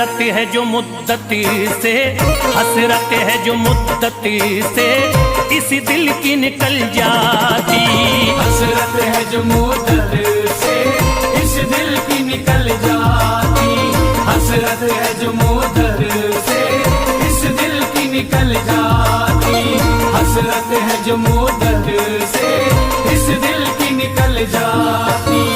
हसरत है जो मुद्दती से, हसरत है जो मुद्दती से इसी दिल की निकल जाती। हसरत है जो मुद्दत से इस दिल की निकल जाती। हसरत है जो मुद्दत से इस दिल की निकल जाती। हसरत है जो मुद्दत से इस दिल की निकल जाती।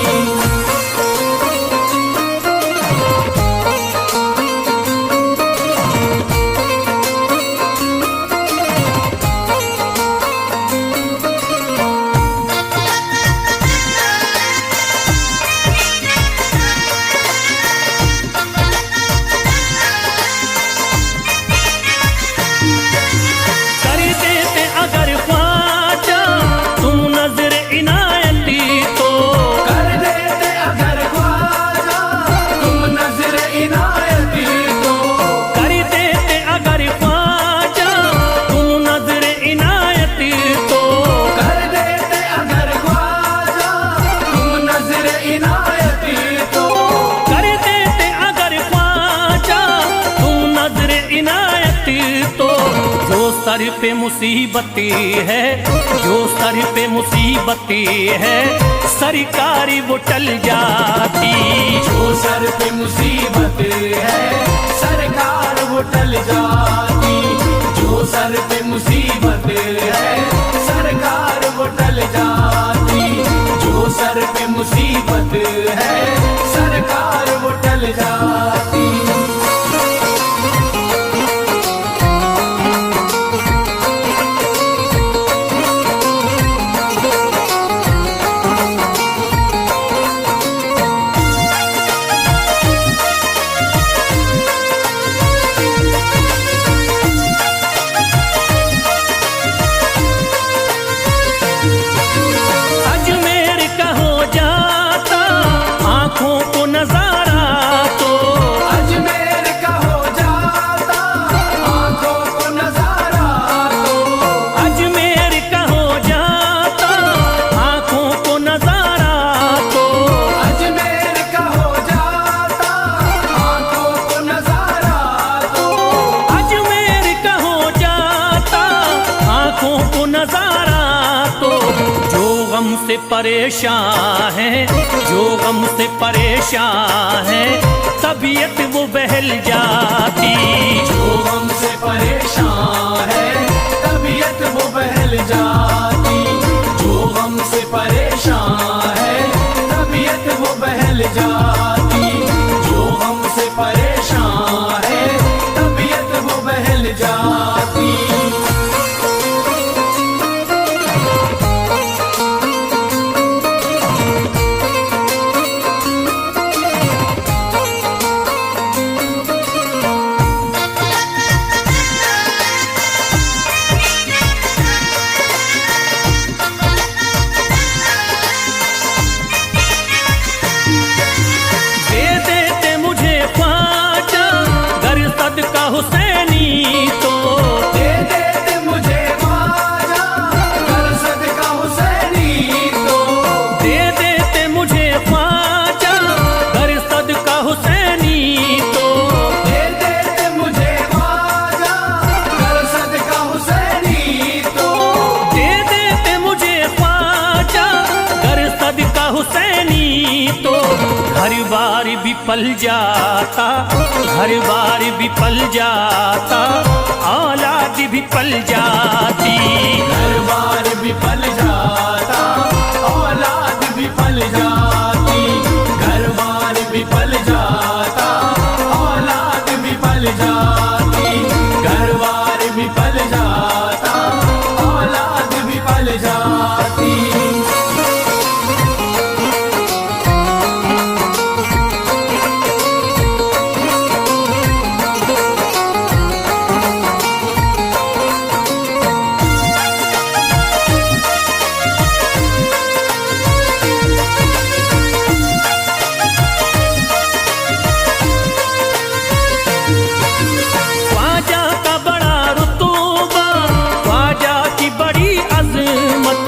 सर पे मुसीबती है, जो सर पे मुसीबती है सरकारी वो टल जाती। जो सर पे मुसीबत है सरकार वो टल जाती। जो सर पे मुसीबत है सरकार वो टल जाती। जो सर पे मुसीबत है सरकार वो टल जाती। से परेशान है, जो गम से परेशान है तबीयत वो बहल जाती। जो गम से परेशान है तबीयत वो बहल जाती। जो गम से परेशान है तबीयत वो बहल जाती। जो गम से परेशान है तबीयत वो बहल जाती। हुसैनी तो दे देते मुझे ख्वाजा कर सदका हुसैनी तो। दे देते मुझे ख्वाजा कर सदका हुसैनी तो। दे देते मुझे ख्वाजा कर सदका हुसैनी तो। दे देते मुझे ख्वाजा कर सदका हुसैनी तो। घर बार भी पल जाता, घर बार भी पल जाता, औलाद भी पल जाती। घर बार भी पल जाता, औलाद भी पल जाती। घर बार भी पल जाता, औलाद भी पल जाती। घर बार भी पल जाता, औलाद भी पल जाती। ख्वाजा का बड़ा रुतबा, ख्वाजा की बड़ी अजमत।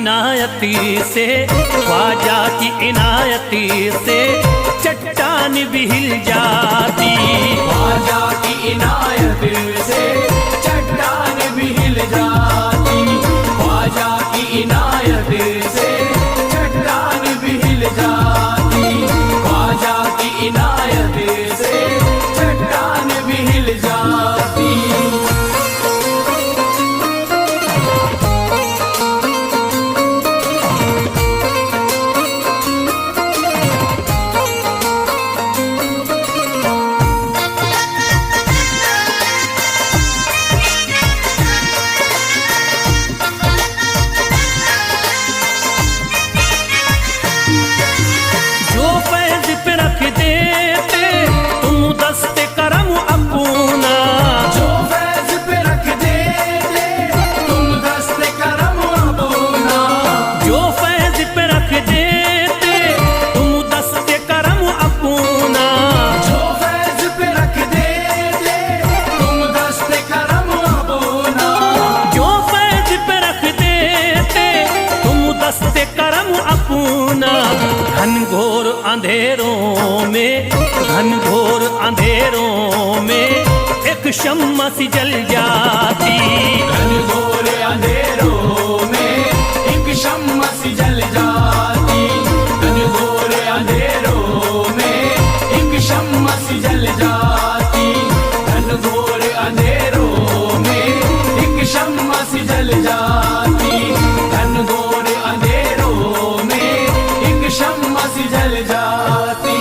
इनायती से, ख्वाजा की इनायती से चट्टान भी हिल जाती। ख्वाजा की इनायत से चट्टान भी हिल जाती। ख्वाजा की इनायत से चट्टान भी हिल जाती। ख्वाजा की इनायत से चट्टान भी हिल जाती। जो फैज पे रख देते तुम दस्ते करम अपना, जो फैज पे रख देते तुम दस्ते करम अपना। जो फैज पे रख देते तुम दस्ते करम अपना। जो फैज पे रख देते तुम दस्ते करम अपना। जो फैज पे रख देते तुम दस्ते करम अपना। घनघोर अंधेरों में, घनघोर अंधेरों में एक शम्मा सी जल जाती। घनघोर अंधेरों में एक शम्मा सी जल जाती। घनघोर अंधेरों में एक शम्मा सी जल जाती। घनघोर अंधेरों में एक शम्मा सी जल जाती। घनघोर अंधेरों में एक शम्मा सी जल जाती।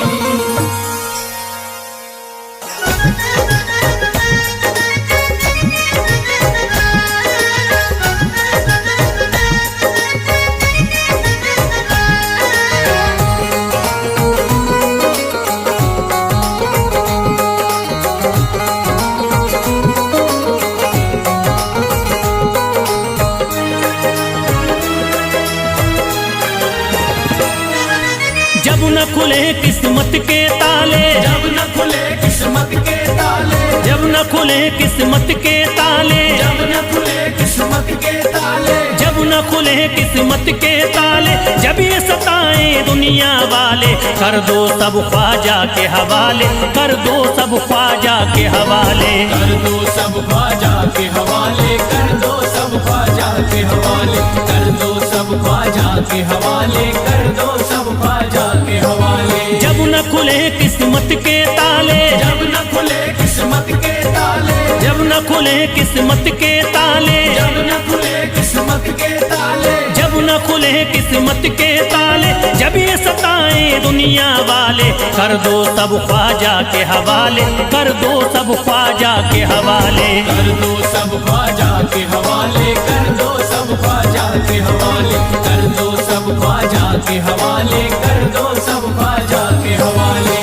जब न खुले किस्मत के ताले, जब न खुले किस्मत के ताले, जब न खुले किस्मत के ताले, जब न खुले किस्मत के ताले, जब न खुले किस्मत के ताले, जब ये सताए दुनिया वाले, कर दो सब ख्वाजा के हवाले, कर दो सब ख्वाजा के हवाले। कर दो सब ख्वाजा के हवाले, कर दो सब ख्वाजा के हवाले, कर दो सब ख्वाजा के हवाले, कर दो सब ख्वाजा के हवाले। जब न खुले किस्मत के ताले, जब न खुले किस्मत के ताले, जब न खुले किस्मत के ताले, जब न खुले किस्मत के ताले, जब न खुले किस्मत के ताले, जब ये सताए दुनिया वाले, कर दो सब ख्वाजा के हवाले, कर दो सब ख्वाजा के हवाले। कर दो सब ख्वाजा के हवाले, कर दो सब ख्वाजा के हवाले, कर दो सब ख्वाजा के हवाले, कर दो सब ख्वाजा के हवाले।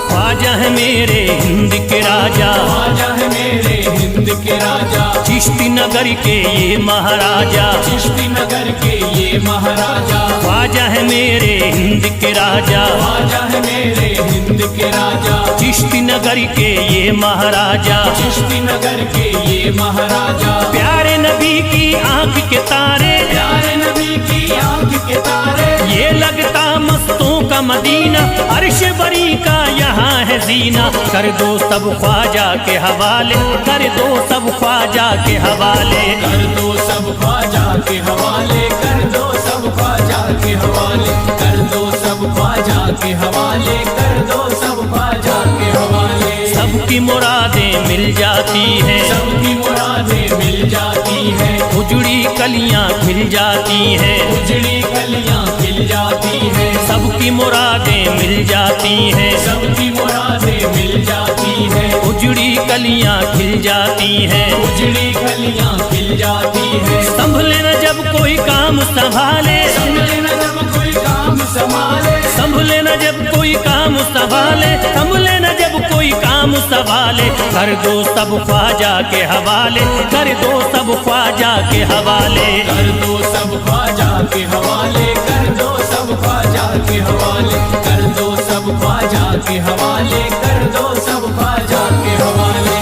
ख्वाजा है मेरे हिंद के राजा, ख्वाजा है मेरे हिंद के राजा, चिश्ती नगर के ये महाराजा, चिश्ती नगर के ये महाराजा। ख्वाजा है मेरे हिंद के राजा, ख्वाजा है मेरे हिंद के राजा, चिश्ती नगर के ये महाराजा। चिश्ती नगर के ये महाराजा। प्यारे नबी की आंख के तारे, प्यारे नबी की आंख के तारे, ये लगता मस्तों का मदीना, अर्श बरी का यहाँ है जीना। कर दो सब ख्वाजा के हवाले, कर दो सब ख्वाजा के हवाले। कर दो सब ख्वाजा के हवाले, कर दो सब ख्वाजा के हवाले, कर दो सब ख्वाजा के हवाले, कर दो सब ख्वाजा के हवाले। सबकी मुरादें मिल जाती हैं, सबकी मुरादें मिल जाती हैं, उजड़ी कलियां खिल जाती हैं, उजड़ी कलियां खिल जाती हैं। सबकी मुरादें मिल जाती हैं, सबकी मुरादें मिल जाती हैं, उजड़ी कलियां खिल जाती हैं। उजड़ी कलियां खिल जाती हैं। संभले न जब कोई काम संभाले, संभले न जब कोई काम संभाले, संभले न जब कोई काम संभाले, संभले न जब कोई काम संभाले, कर दो सब ख्वाजा के हवाले, कर दो सब ख्वाजा के हवाले, कर दो सब ख्वाजा के हवाले, कर दो सब ख्वाजा के हवाले, कर दो सब ख्वाजा के हवाले, कर दो सब ख्वाजा के हवाले।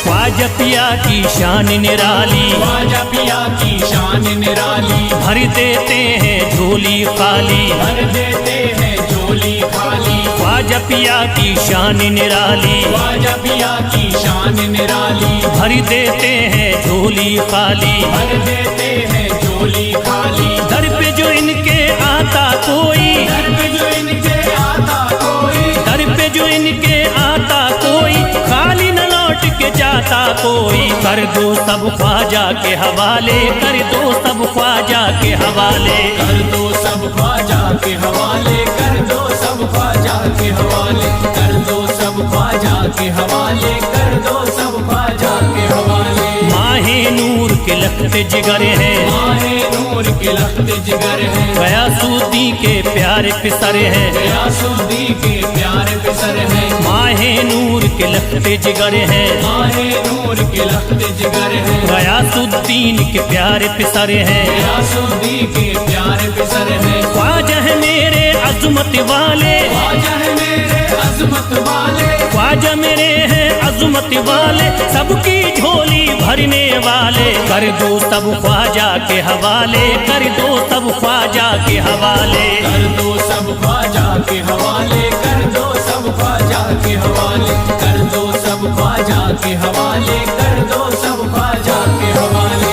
ख्वाजा पिया की शान निराली, ख्वाजा पिया की शान निराली, भर देते हैं झोली खाली, भर देते हैं झोली खाली। ख्वाजा पिया की शान निराली, ख्वाजा पिया की शान निराली, भर देते हैं झोली खाली, भर देते हैं झोली खाली। दर पे जो इनके आता कोई, दर पे जो इनके आता कोई, दर पे जो इनके आता कोई, खाली न लौट के जाता कोई, कर दो सब ख्वाजा के हवाले, कर दो सब ख्वाजा के हवाले, कर दो सब ख्वाजा के हवाले, कर दो सब ख्वाजा के हवाले, कर दो सब ख्वाजा के हवाले, कर दो सब ख्वाजा के हवाले। माहे नूर के लखते जिगर हैं, माहे नूर के लखते जिगर हैं, गयासुद्दीन के प्यारे पिसर हैं, गयासुद्दीन के प्यारे पिसर हैं, माहे नूर के लखते जिगर हैं, माहे नूर के लखते जिगर हैं, गयासुद्दीन के प्यारे पिसर हैं, गयासुद्दीन के प्यारे पिसर हैं। ख्वाजा है मेरे अजमत वाले, ख्वाजा है मेरे अजमत वाले, ख्वाजा मेरे हैं अजमत वाले, सबकी झोली भरने वाले, कर दो सब ख्वाजा के हवाले, कर दो सब ख्वाजा के हवाले, कर दो सब ख्वाजा के हवाले, कर दो सब ख्वाजा के हवाले, कर दो सब ख्वाजा के हवाले, कर दो सब ख्वाजा के हवाले।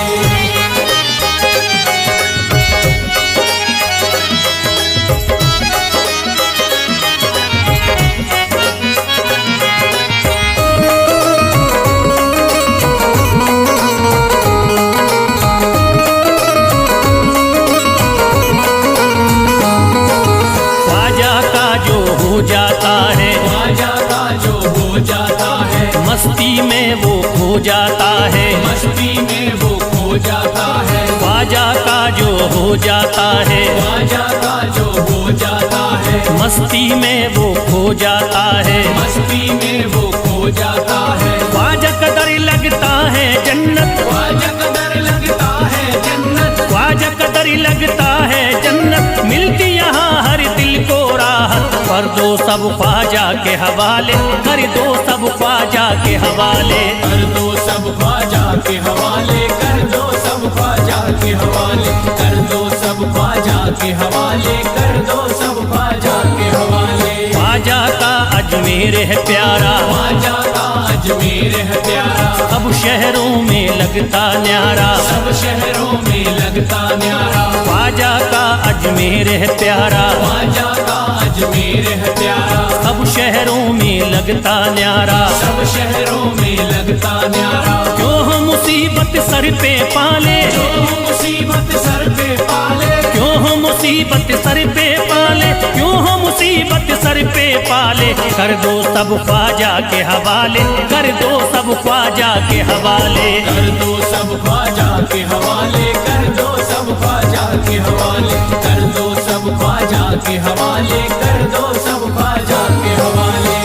जाता है, ख्वाजा का जो हो जाता है, मस्ती में वो खो जाता है, मस्ती में वो खो जाता है, ख्वाजा का जो हो जाता है, ख्वाजा का जो हो जाता है, मस्ती में वो खो जाता है, मस्ती में वो खो जाता है। ख्वाजा कदर लगता है जन्नत, ख्वाजा कदर लगता है जन्नत, ख्वाजा कदर लगता है जन्नत, मिलती यहाँ हर दिल को राहत, कर दो सब ख्वाजा के हवाले, कर दो सब ख्वाजा के हवाले, कर दो सब ख्वाजा के हवाले, कर दो सब ख्वाजा के हवाले, कर दो सब ख्वाजा के हवाले, कर दो सब ख्वाजा के हवाले। ख्वाजा का अजमेर है प्यारा, ख्वाजा का अजमेर है प्यारा, सब शहरों में लगता न्यारा, सब शहरों में लगता न्यारा। ख्वाजा का अजमेर है प्यारा, ख्वाजा का अजमेर है प्यारा, सब शहरों में लगता न्यारा, सब शहरों में लगता न्यारा। क्यों हम मुसीबत सर पे पाले, जो मुसीबत सर पे पाले, क्यों हम मुसीबत सर पे पाले, क्यों हम मुसीबत सर पे पाले, कर दो सब ख्वाजा के हवाले, कर दो सब ख्वाजा के हवाले, कर दो सब ख्वाजा के हवाले, कर दो सब ख्वाजा के हवाले, कर दो सब ख्वाजा के हवाले, कर दो सब ख्वाजा के हवाले।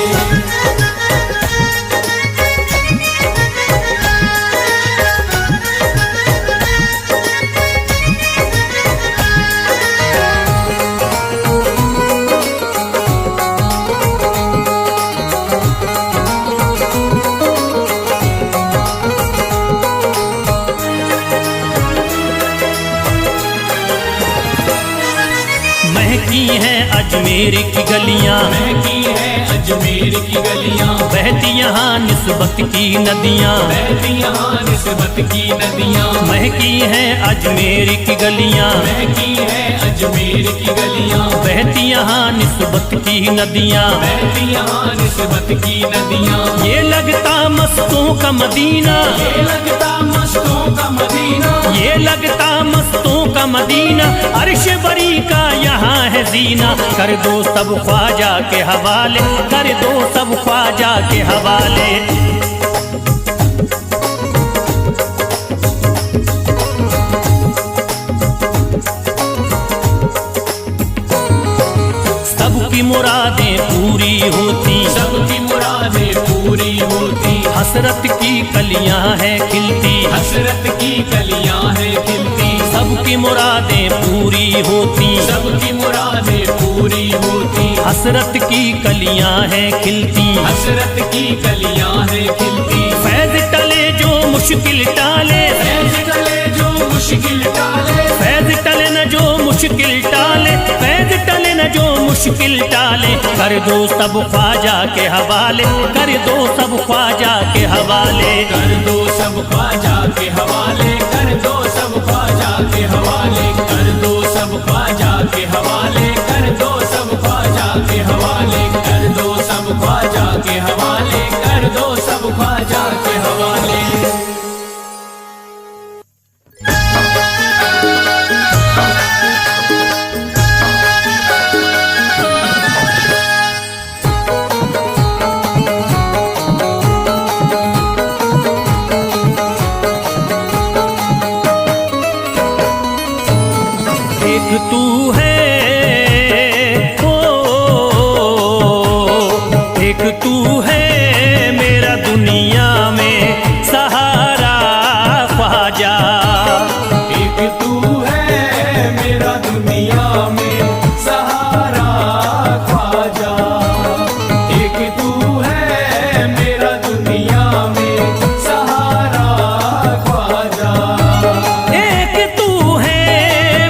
महकी हैं अजमेर की गलियां, महकी है अजमेर की गलियां, बहती यहाँ निस्बत की नदियाँ, बहती यहाँ निस्बत की नदियां, महकी हैं अजमेर की गलियाँ, महकी है अजमेर की गलियां, बहती यहाँ निस्बत की नदियाँ। बहती यहाँ निस्बत की नदियां। ये लगता मस्तों का मदीना, ये लगता मस्तों का मदीना, ये लगता मस्तों का मदीना, अर्श बरी का यहाँ है जीना। कर दो सब ख्वाजा के हवाले, कर दो सब ख्वाजा के हवाले। सबकी मुरादें पूरी होती, सबकी मुरादें पूरी होती, हसरत की कलियां हैं खिलती, हसरत की कलियां हैं खिलती, सबकी मुरादें पूरी होती, सबकी मुरादें पूरी होती, हसरत की कलियां हैं खिलती, हसरत की कलियां हैं खिलती। फैज टले जो मुश्किल टाले, फैज टले जो मुश्किल टाले, फैज टले न जो मुश्किल टाले, फैज टले न जो मुश्किल टाले। कर दो सब ख्वाजा के हवाले, कर दो सब ख्वाजा के हवाले। कर दो सब ख्वाजा के हवाले, कर दो सब ख्वाजा के हवाले, कर दो सब ख्वाजा के हवाले, कर दो सब ख्वाजा के हवाले, कर दो सब ख्वाजा के हवाले, कर दो सब ख्वाजा के हवाले। एक तू है ओ, एक तू है मेरा दुनिया में सहारा ख्वाजा। एक तू है मेरा दुनिया में सहारा ख्वाजा, एक तू है मेरा दुनिया में सहारा ख्वाजा, एक तू है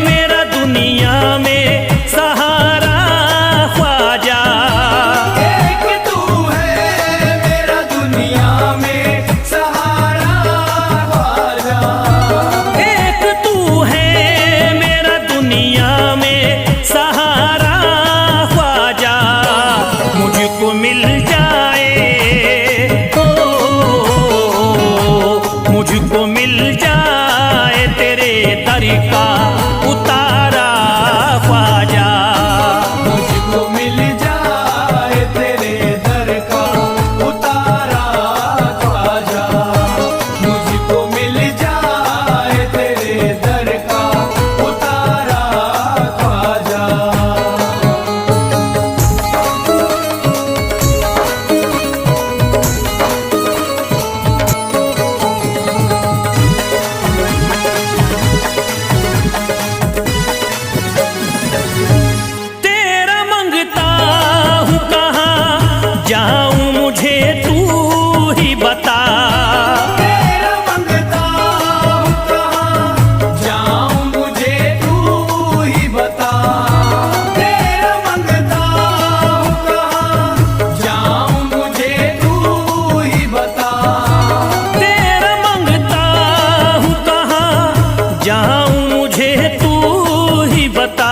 मेरा दुनिया में सहारा ख्वाजा। एक तू है मेरा दुनिया में सहारा ख्वाजा, एक तू है मेरा दुनिया में सहारा ख्वाजा। मुझको मिल जाए ओ, मुझको मिल जाए तेरे दर का उतारा ख्वाजा। मुझको मिल जाए तेरे दर का उतारा ख्वाजा, मुझको मिल जाए तेरे दर का उतारा ख्वाजा। तेरा मंगता हूँ कहाँ जाऊँ मुझे तू ही बता। तेरा मंगता हूँ कहाँ जाऊँ मुझे तू ही बता, तेरा मंगता हूँ कहाँ जाऊँ मुझे तू ही बता, तेरा मंगता हूँ कहाँ जाऊँ मुझे तू ही बता।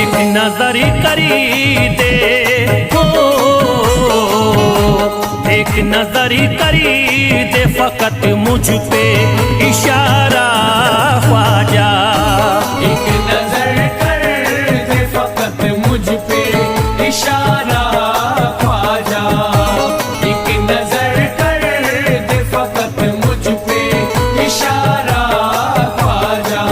एक नजर करी दे हो, एक नजर करी दे फकत मुझ पे इशारा ख्वाजा। एक नजर कर दे फकत मुझ पे इशारा ख्वाजा, एक नजर कर दे फकत मुझ पे इशारा ख्वाजा।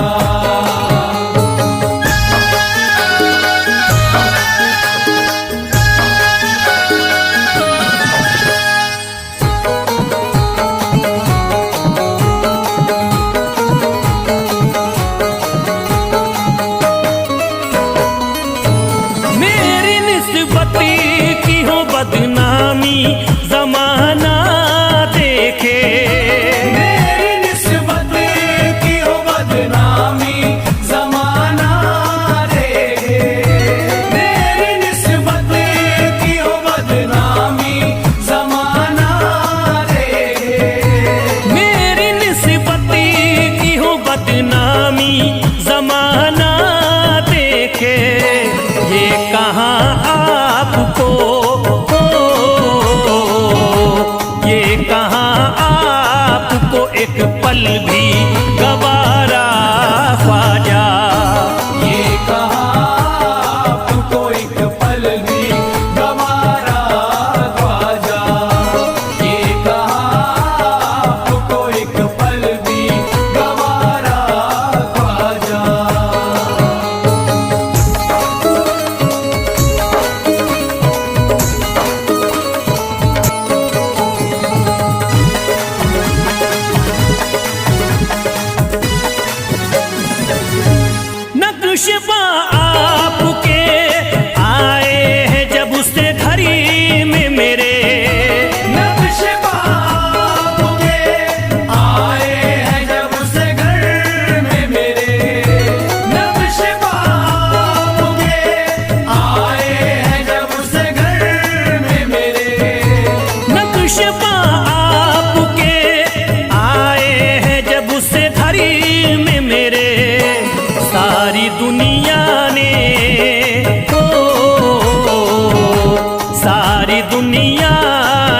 दुनिया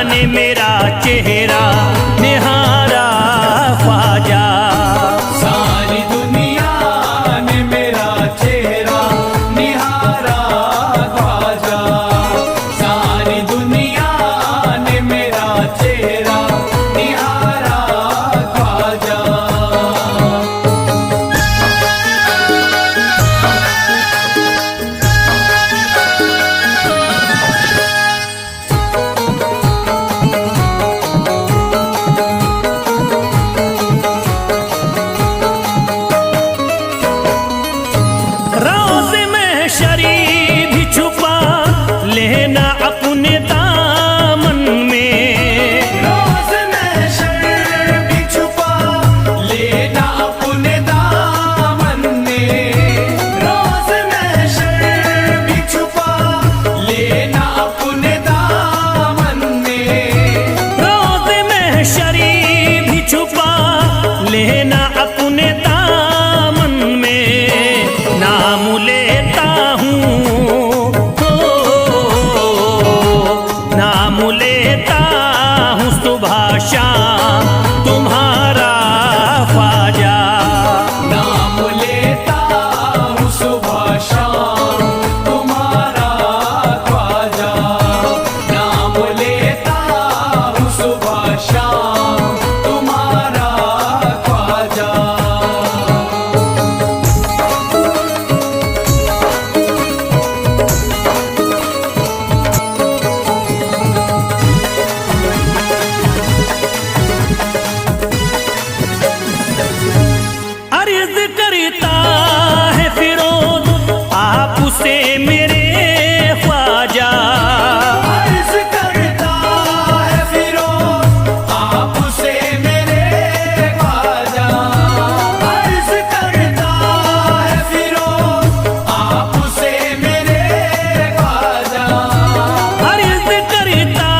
ने मेरा चेहरा निहारा ख्वाजा। सारी दुनिया ने मेरा चेहरा निहारा ख्वाजा। सारी दुनिया ने मेरा चेहरा निहारा ख्वाजा। रोज़ महशरी भी छुपा लेना अपने दामन में। रोज़ महशर भी छुपा लेना अपने दामन में। रोज़ महशर भी छुपा लेना अपने दामन में। रोज़ महशरी भी छुपा लेना अपने दामन में। नाम लेता हूँ नाम लेता हूँ सुबह शाम तुम्हारा ख्वाजा। नाम लेता हूँ सुबह शाम तुम्हारा ख्वाजा। नाम लेता हूँ सुबह शाम तुम्हारा ख्वाजा। अर्ज करता है फिरोज आपसे मेरे ख्वाजा। अर्ज करता है फिरोज आपसे मेरे ख्वाजा। अर्ज करता है फिरोज आपसे मेरे ख्वाजा। अर्ज करता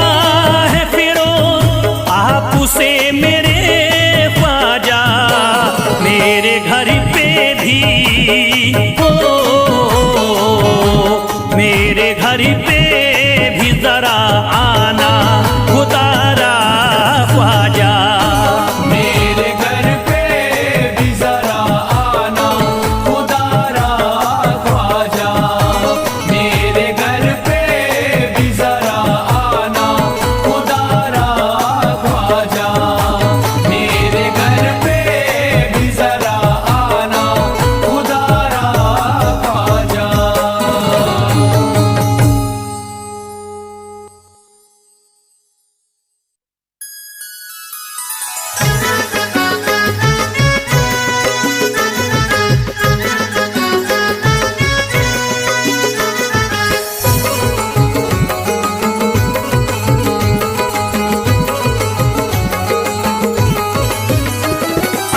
है फिरोज आपसे मेरे ख्वाजा। मेरे घर पे भी मेरे घर पे भी जरा आना खुदारा ख्वाजा। मेरे घर पे भी जरा आना खुदारा ख्वाजा। मेरे घर पे भी जरा आना खुदारा ख्वाजा। मेरे घर पे भी जरा आना खुदारा ख्वाजा।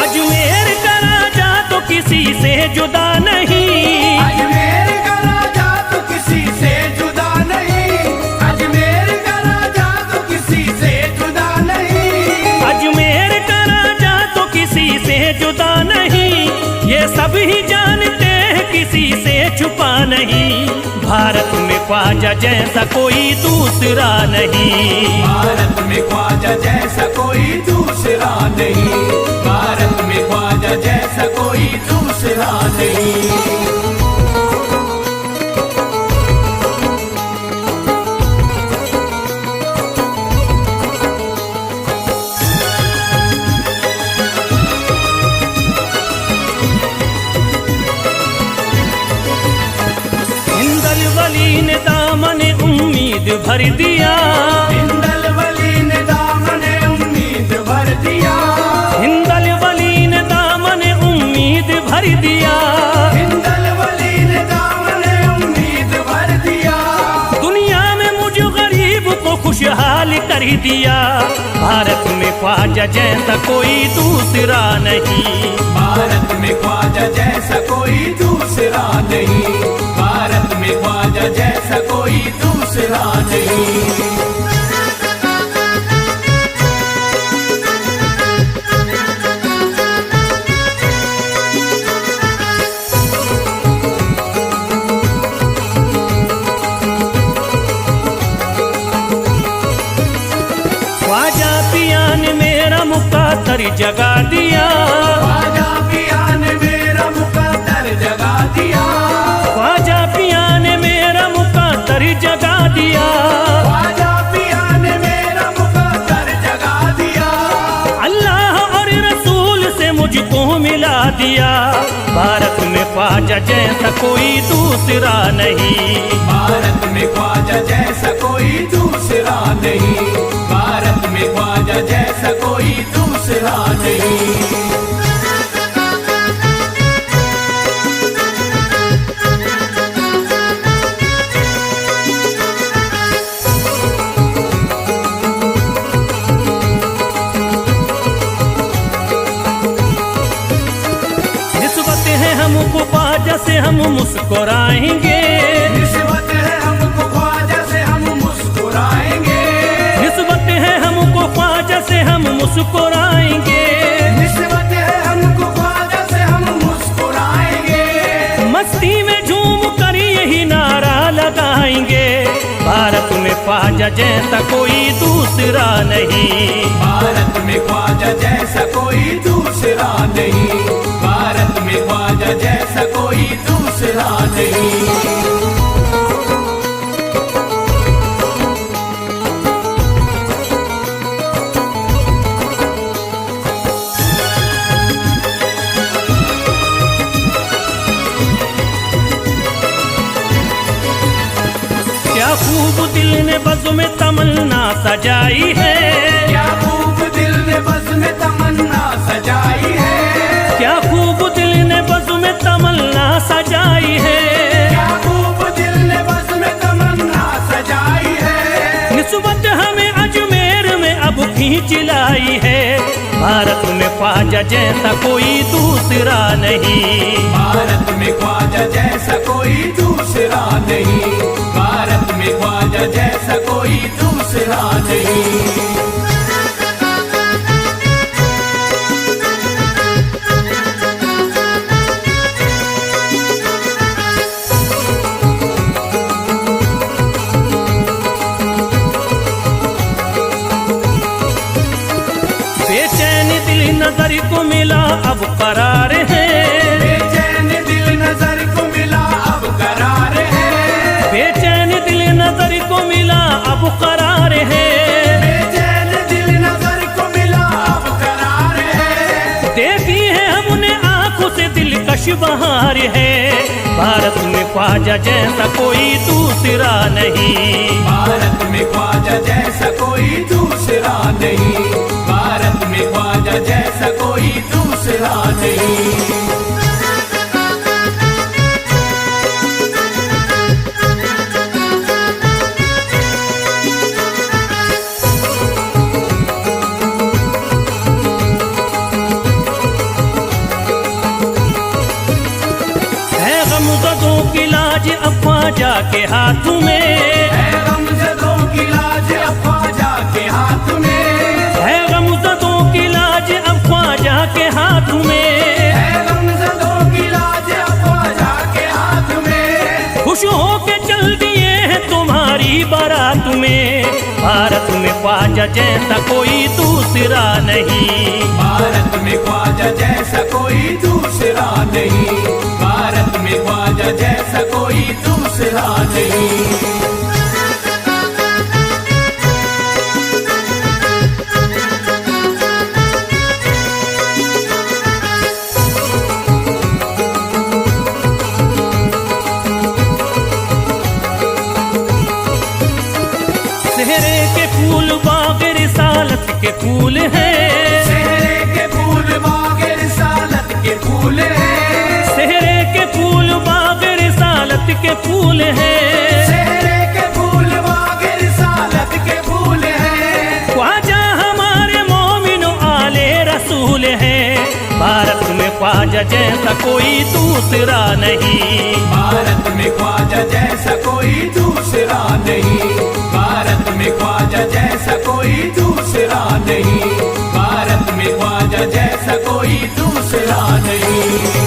अजमेर का राजा तो किसी से जुदा नहीं। अजमेर का राजा तो किसी से जुदा नहीं। अजमेर का राजा तो किसी से जुदा नहीं। अजमेर का राजा तो किसी से जुदा नहीं। ये सब ही जानते हैं किसी से छुपा नहीं। भारत में ख्वाजा जैसा कोई दूसरा नहीं। भारत में ख्वाजा जैसा कोई दूसरा नहीं। भारत में ख्वाजा जैसा कोई दूसरा नहीं। हिंदल वली ने दामन उम्मीद भर दिया। हिंदल वली ने दामन उम्मीद भर दिया। हिंदल वली ने दामन उम्मीद भर दिया। हिंदल वली ने दामन उम्मीद भर दिया। दुनिया में मुझ गरीब को खुशहाल कर दिया। भारत में ख्वाजा जैसा कोई दूसरा नहीं। भारत में ख्वाजा जैसा कोई दूसरा नहीं। भारत में ख्वाजा जैसा कोई दूसरा नहीं। मुकद्दर जगा दिया, ख्वाजा पिया ने मेरा मुकद्दर जगा दिया, ख्वाजा पिया ने मेरा मुकद्दर जगा दिया, ख्वाजा पिया ने मेरा मुकद्दर जगा दिया, अल्लाह और रसूल से मुझको मिला दिया। भारत में ख्वाजा जैसा कोई दूसरा नहीं, भारत में ख्वाजा जैसा कोई दूसरा नहीं, भारत में ख्वाजा जैसा कोई दूसरा नहीं। निस्बत है हमको ख्वाजा से हम मुस्कुराएंगे, निस्बत है हमको ख्वाजा से हम मुस्कुराएंगे, निस्बत है हमको ख्वाजा से हम मुस्कुराएंगे, निस्बत है हमको ख्वाजा से हम मुस्कुराएंगे, मस्ती में झूम कर यही नारा लगाएंगे। भारत में ख्वाजा जैसा कोई दूसरा नहीं, भारत में ख्वाजा जैसा कोई दूसरा नहीं, भारत में ख्वाजा जैसा कोई दूसरा नहीं। क्या खूब दिल ने बज़्म में तमन्ना सजाई है, क्या खूब दिल ने बज़्म में तमन्ना सजाई है, क्या खूब दिल ने बज़्म में तमन्ना सजाई है, क्या खूब दिल ने बज़्म में तमन्ना सजाई है, निस्बत हमें अजमेर में अब खींच लाई है। भारत में ख्वाजा जैसा कोई दूसरा नहीं, भारत में ख्वाजा जैसा कोई दूसरा नहीं, भारत में ख्वाजा जैसा कोई दूसरा नहीं। बेचैन दिल नजर को मिला अब करार है, बेचैन दिल नजर को मिला अब करार है, बेचैन दिल नजर को मिला अब करार है, बेचैन दिल नजर को मिला अब करार है, देखी है हमने आंखों से दिलकश बहार है। भारत में ख्वाजा जैसा कोई दूसरा नहीं, भारत में ख्वाजा जैसा कोई दूसरा नहीं, भारत में ख्वाजा जैसा कोई दूसरा नहीं। है गमज़दों की लाज अब ख्वाजा के हाथ में, है गमज़दों की लाज अब ख्वाजा के हाथ में, है गमज़दों की लाज अब ख्वाजा के हाथ में, है गमज़दों की लाज अब ख्वाजा के हाथ में, खुश हो के चल दिए हैं तुम्हारी बारात में। भारत में ख्वाजा जैसा कोई दूसरा नहीं, भारत में ख्वाजा जैसा कोई दूसरा नहीं, भारत में ख्वाजा जैसा कोई दूसरा नहीं। सेहरे के फूल बाग रिसालत के फूल हैं, सेहरे के फूल बाग रिसालत के फूल हैं, सेहरे के फूल बाग रिसालत के फूल हैं, सेहरे के फूल बाग रिसालत के फूल हैं, ख्वाजा हमारे मोमिन आले रसूल हैं। भारत में ख्वाजा जैसा कोई दूसरा नहीं, भारत में ख्वाजा जैसा कोई दूसरा नहीं, भारत में ख्वाजा जैसा कोई दूसरा नहीं, भारत में ख्वाजा जैसा कोई दूसरा नहीं।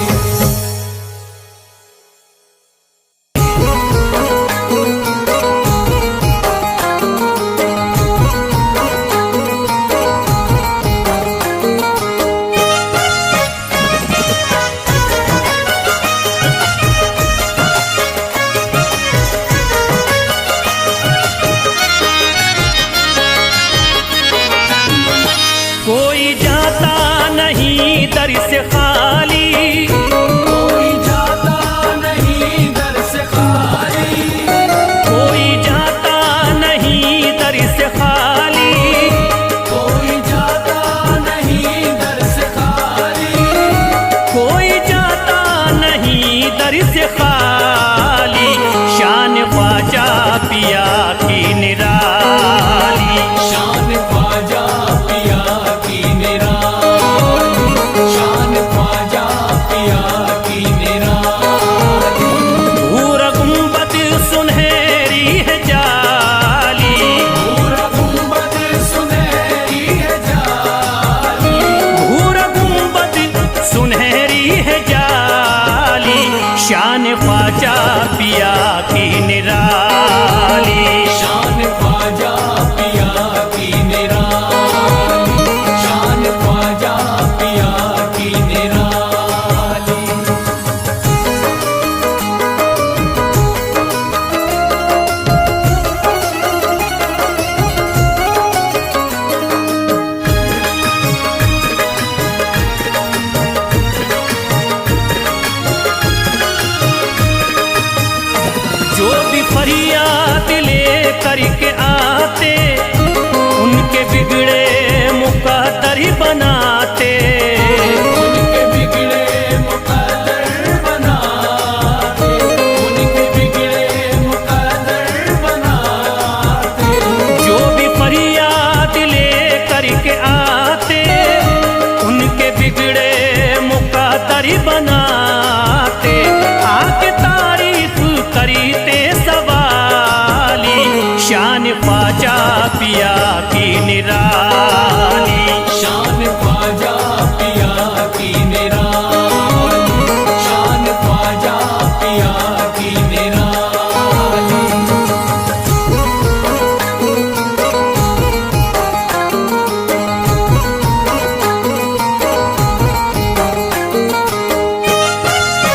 सीने